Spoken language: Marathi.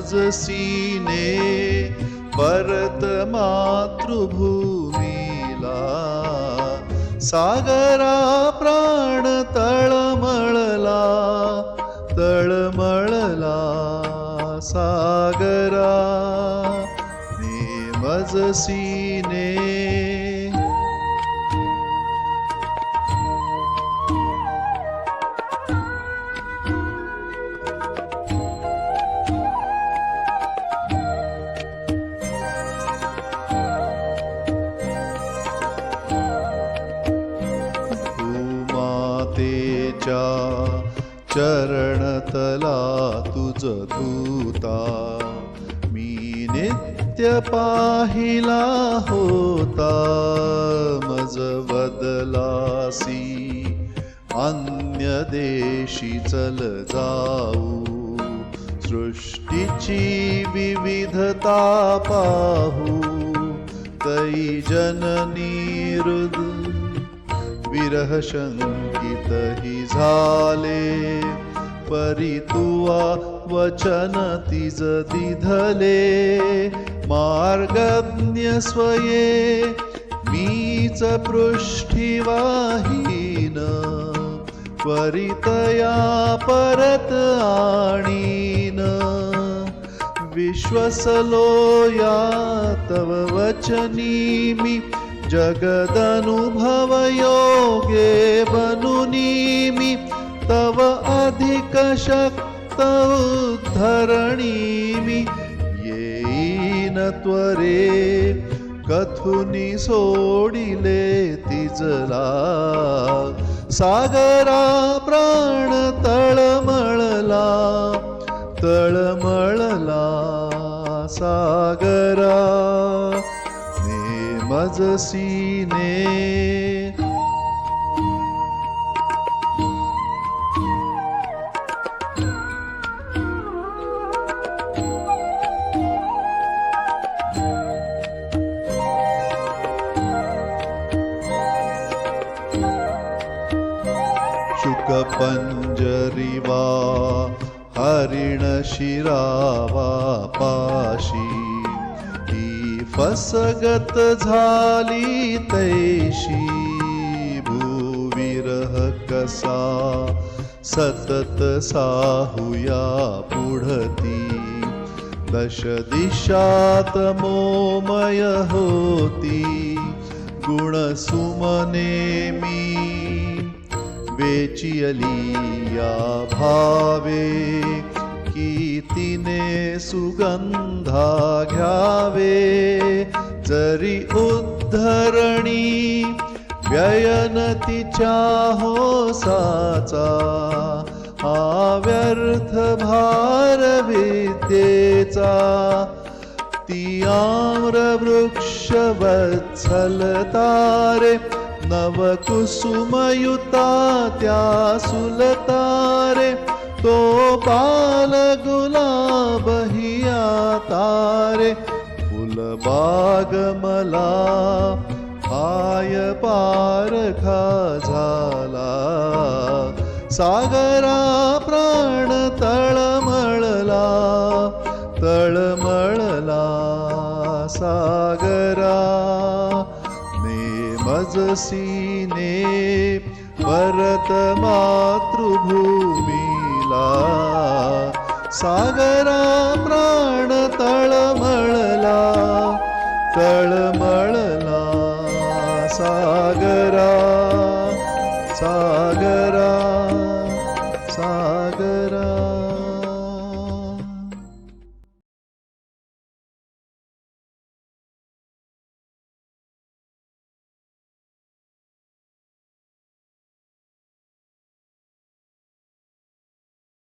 मजसीने परत मातृभूमीला. सागरा प्राण तळमळला, तळमळला सागरा मजसीने. भूमातेच्या चरणतला तुझ धूता मी नित्य पाहिला होता. मज बदलासी अन्य देशी चल जाऊ, सृष्टीची विविधता पाहू. तै जननी हृद विरह शंकित ही झाले, परी तुवा वचन तिज दिधले. मार्गज्ञ स्वये मीच पृष्ठीवाहीन, परितया परत आणीन. विश्वसलो या तव वचनी मी, जगदनुभव योगे बनुनी मी. तव अधिक शक्त उद्धरणी मी, येईन त्वरे कथुनी सोडिले तिजला. सागरा प्राण तळमळला, तळमळला सागरा मजसीने. शुकपंजरीवा हरिण शिरावा पाशी, फसगत झाली तैशी. भूविरह कसा सतत साहुया पुढती, दश दिशात मोमय होती. गुणसुमने मी वेचियली या भावे, की तिने सुगंधा घ्यावे. जरी उद्धरणी व्ययन तिच्या होसाचा, व्यर्थ भार विद्येचा. ती आम्रवृक्ष वत्सल तारे, नवकुसुमयुता त्या सुलतारे. तो पाल गुलाब हिया तारे, फुलबाग मला हाय पारखा झाला. सागरा प्राण तळमळला, तळमळला सागरा मजसीने. परत मातृभूमीला. सागरा प्राण तळमळला, तळ